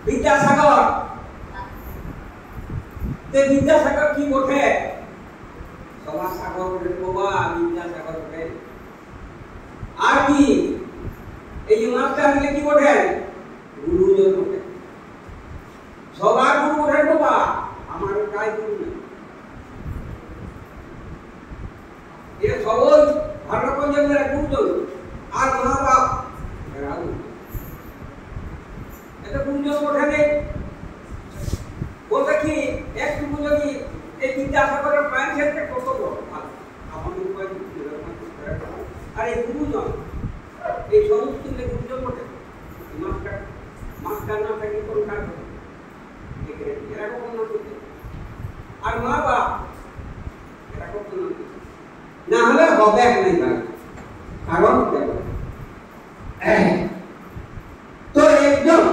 বিদ্যাসাগর বিদ্যাসাগর কি ওঠে সবার সাগর ওঠে বাবা বিদ্যাসাগর ওঠে আর কি এই যে মাস্টার মিলে কি ওঠেন গুরুজন ওঠে সবার গুরু ওঠে বাবা আমার কাজ গুরু নেই এরা সবাই ভারতবর্ষের গুরুজন আর মা বাপ এটা গুরুজন ওঠে নেই বলতে কি একটু যদি এই বিদ্যাসাগরের প্রাণ ক্ষেত্রে কত বড় আমাদের আর এই গুরুজন এই সমস্ত গুরুজন ওঠে মাস্টার না থাকে কোন কাজ এরা কখন না করতে আর মা বাপ এরা কখন না হলে হবে নাই কারণ তো একজন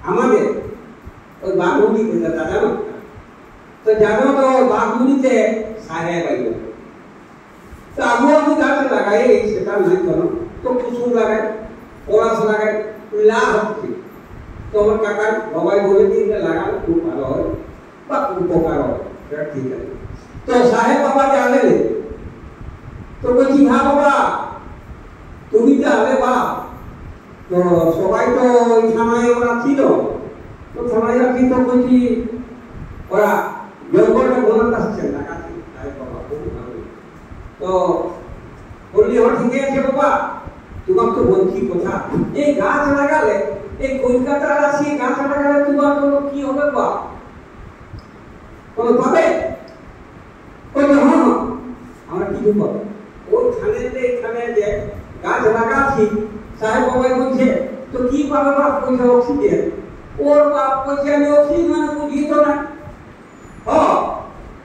আমাদের ওই বাঘমুনিতে দাদা জানো তো জানো তো বাঘমুনিতে সাহেব আইল তো আমি গাছ লাগাই সেটা নাই জানো তো কুসুম লাগাই পলাশ লাগাই লাভ হচ্ছে তো আমার কাকার বাবাই বলে দিয়ে লাগালে খুব ভালো হয় বা উপকার হয় এটা ঠিক আছে তো সাহেব বাবা জানে তো বলছি হ্যাঁ বাবা তুমি তো আলে বা তো সবাই তো ওই থানায় ওরা ছিল তো থানায় রাখি তো বলছি ওরা জঙ্গলটা বনাতে আসছে না কাছে সাহেব বাবা খুব ভালো তো বললি আমার ঠিক আছে বাবা তোমার তো বলছি কথা এই গাছ লাগালে এই কলকাতার আসি গাছ লাগালে তোমার কোনো কি হবে বা কোনো পাবে ওই হ্যাঁ আমরা কিছু পাবো ওইখানে যে গাছ লাগাচ্ছি সাহেব বাবাই বলছে তো কি পাবে বাপ পয়সা অক্সিজেন ওর বাপ বলছে আমি অক্সিজেন মানে বুঝি তো না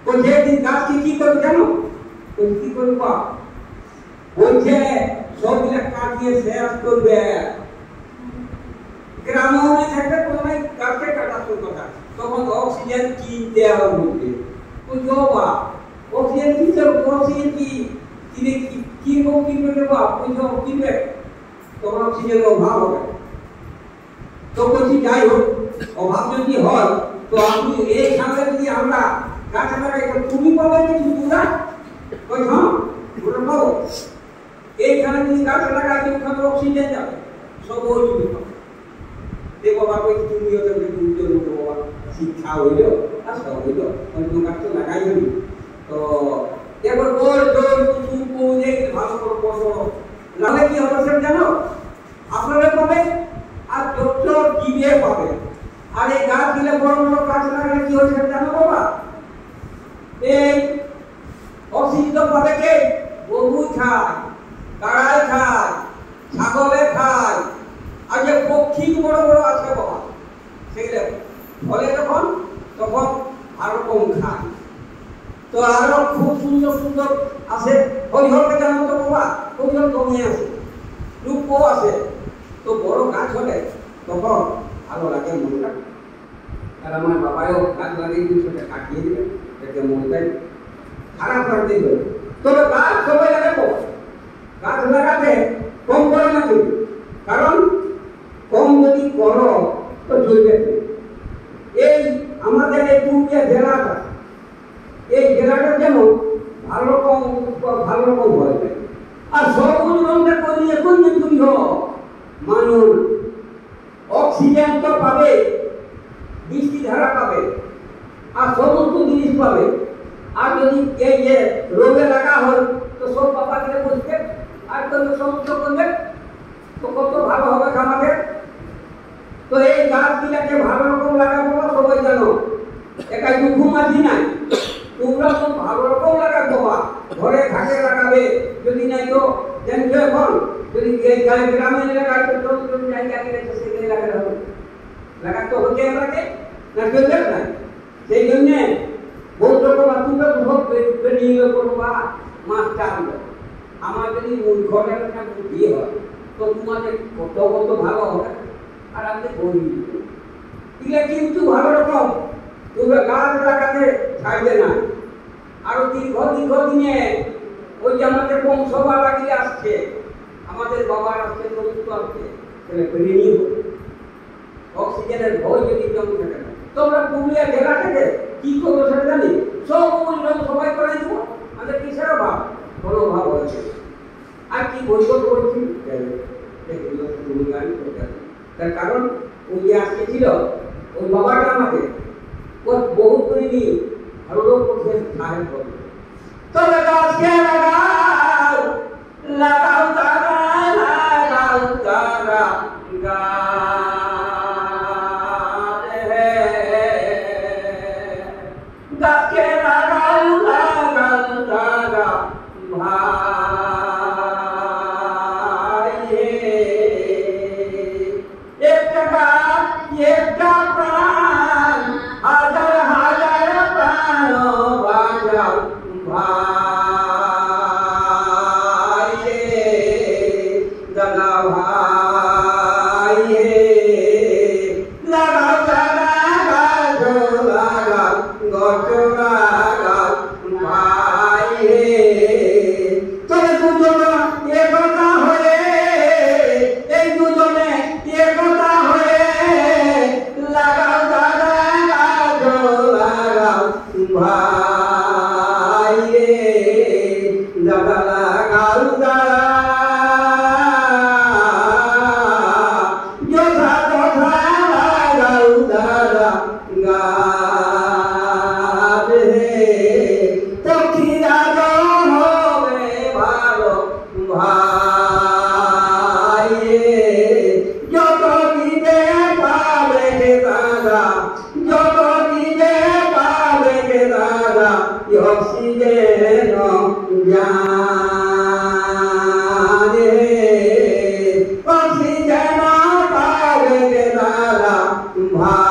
বলছে একদিন গাছকে কি করবে জানো কি করবে বাপ বলছে সবগুলা কাটিয়ে শেষ করবে গ্রামে থাকবে প্রথমে গাছকে কাটা শুরু করা তখন অক্সিজেন কিনতে হবে বলছে ওই বাবা অক্সিজেন কিনতে অক্সিজেন কি কিনে কিনবো কিনবে দেবো পয়সা কিনবে তখন অক্সিজেনের অভাব হবে তো বলছি যাই হোক অভাব যদি হয় তো আপনি এই সামনে যদি আমরা গাছ লাগাই তুমি পাবে কিছু তোমরা ওই হ্যাঁ ওরা পাবো এইখানে যদি গাছ লাগাই ওখানে অক্সিজেন যাবে সব ওই তুমি পাবে দে বাবা কই তুমিও তো দুজন বাবা শিক্ষা হইল আর সব হইল অন্য গাছ তো লাগাই হইল তো এবার গোল গোল কুসুম কোনে ভালো করে পড়ো নালে কি হবে সব জানো আপনারা পাবে আর যত জীবে পাবে আর এই গাছ দিলে বড় বড় গাছ লাগালে কি হবে সব জানো বাবা এই অক্সিজেন পাবে কে গরু খায় কাড়াই খায় ছাগলে খায় আর যে পক্ষী বড় বড় আছে বাবা সেগুলো ফলে যখন তখন আরো কম খায় তো আরো খুব সুন্দর সুন্দর আছে হরিহরকে জানো তো বাবা হরিহর কমে আছে রূপও আছে তো বড় গাছ হলে তখন ভালো লাগে মনটা আর আমার বাবাও গাছ লাগিয়ে সেটা কাটিয়ে দিবে এতে মনটাই খারাপ করে দিবে তবে গাছ সবাই লাগাবো গাছ লাগাতে কম করে না চলবে কারণ কম যদি করো তো চলবে এই আমাদের এই পুরুলিয়া জেলাটা এই জেলাটা যেন ভালো রকম হয়ে যায় আর সবুজ রঙটা করলে কোন তুমি মানুষ অক্সিজেন তো পাবে বৃষ্টি ধারা পাবে আর সমস্ত জিনিস পাবে আর যদি এই যে রোগে লাগা হয় তো সব বাবা দিলে বসবে আর কোনো সমস্যা করবে তো কত ভালো হবে আমাদের তো এই গাছগুলাকে ভালো রকম লাগাবো সবাই জানো একাই দুঃখ মাঝি নাই তোমরা তো ভালো রকম লাগাবো ঘরে ঘাটে লাগাবে যদি নাই তো জানছো এখন যদি গ্রামে লাগায় তো জায়গা গেছে সেখানে লাগাতে হবে লাগাতে হচ্ছে আমাকে না চলবে না সেই জন্যে বহুত রকম তোমরা সব বেরিয়ে করবা মাছ চালবে আমার যদি ঘরের একটা বুদ্ধি হয় তো তোমাদের কত কত ভালো হবে আর আপনি বলি এগুলো কিন্তু ভালো রকম তোমরা গাছ লাগাতে ছাড়বে না আরো দীর্ঘদিনে ওই যে আমাদের বংশবালা গিয়ে আসছে আমাদের বাবার আসছে সমস্ত আসছে তাহলে ঋণী হবে। অক্সিজেনের ভয় যদি কম থাকে না, তোমরা পুরুলিয়া জেলা থেকে কি করবো সেটা জানি, সব সবাই করে দেবো, আমাদের কিসের অভাব? কোনো অভাব হয়েছে। আর কি বৈঠক করছি তার কারণ ওই যে আসছিল ওই বাবাটা আমাকে ওর বহু করিনি ভালো লোক করছে সাহেব করবে। তবে গাছকে লাগাও লাগাও তারা লাগাও তারা গাছকে লাগাও লাগাও তারা ভাই একটা গাছ একটা প্রাণ হাজার হাজার প্রাণ বাঁচাও ভাই দাদা ভাই লাগাও দাদা গাছ লাগাও গছ লাগাও ভাই তবে দুজনে একতা হয়ে এই দুজনে একতা হয়ে লাগাও দাদা গাছ লাগাও ভাই দাদা লাগাও দাদা যথা তথা লাগাও দাদা গাছ পক্ষীরা হবে ভালো ভাই যত দিবে পাবে দাদা যত দিবে পাবে দাদা অক্সিজেন জানে অক্সিজেন পাবে দাদা ভাই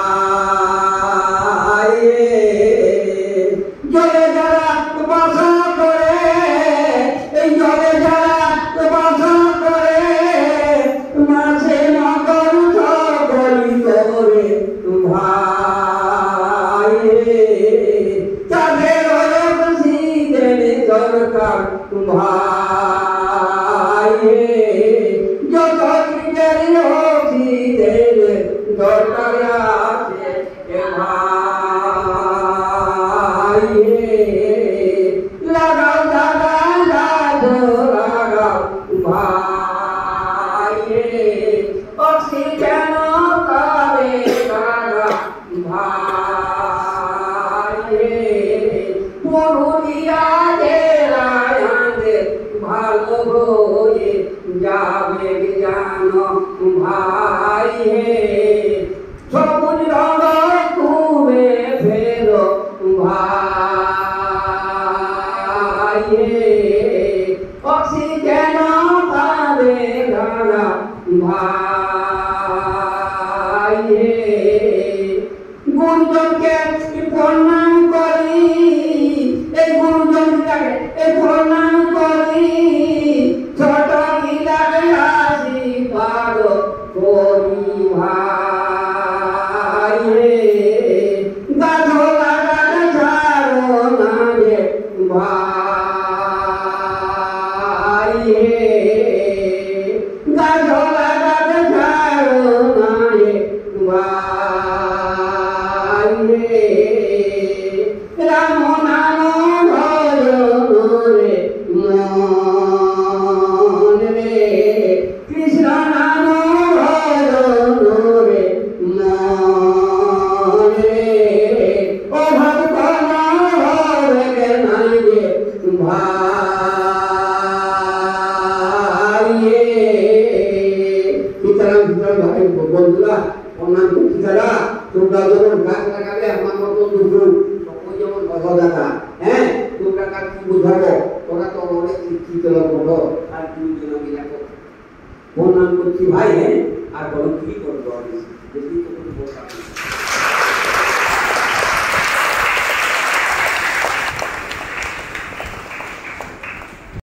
জলে যারা বাসা করে এই জলে যারা বাসা করে মাছে নগর সকলি করে ভাই তাদের অক্সিজেন দরকার ভাই যত দিনের অক্সিজেন দরকার আছে ভাই লাগাও দাদা গাছ লাগাও ভাই অক্সিজেন পাবে দাদা ভাই পুরুলিয়া জেলায় ভালো হয়ে যাবে জানো ভাই সবুজ রঙ তুলে ফেরো ভাই অক্সিজেন পাবে দাদা ভাই গুরুজনকে প্রণাম করি এই গুরুজনকে প্রণাম করি ছোট গিলাকে আশীর্বাদ করি ভাই গাছ লাগাতে ছাড়ো না রে ভাই গাছ লাগাতে ছাড়ো না রে ভাই রাম নাম ধরো রে মন রে কৃষ্ণ নাম ধরো রে মন রে ও ভক্ত হবে নাই রে ভাই সুতরাং ভাই বন্ধুরা অন্যান্য বন্ধুরা তোমরা যখন গাছ লাগাবে আমার মতো দুটো সকল যেমন অবদাতা হ্যাঁ তোমরা কার কি বুঝাবো তোরা তো অনেক শিক্ষিত লোক বলো আর তুমি জন মিলাবো প্রণাম করছি ভাই হ্যাঁ আর বলো কি করবো আমি যদি তো কোনো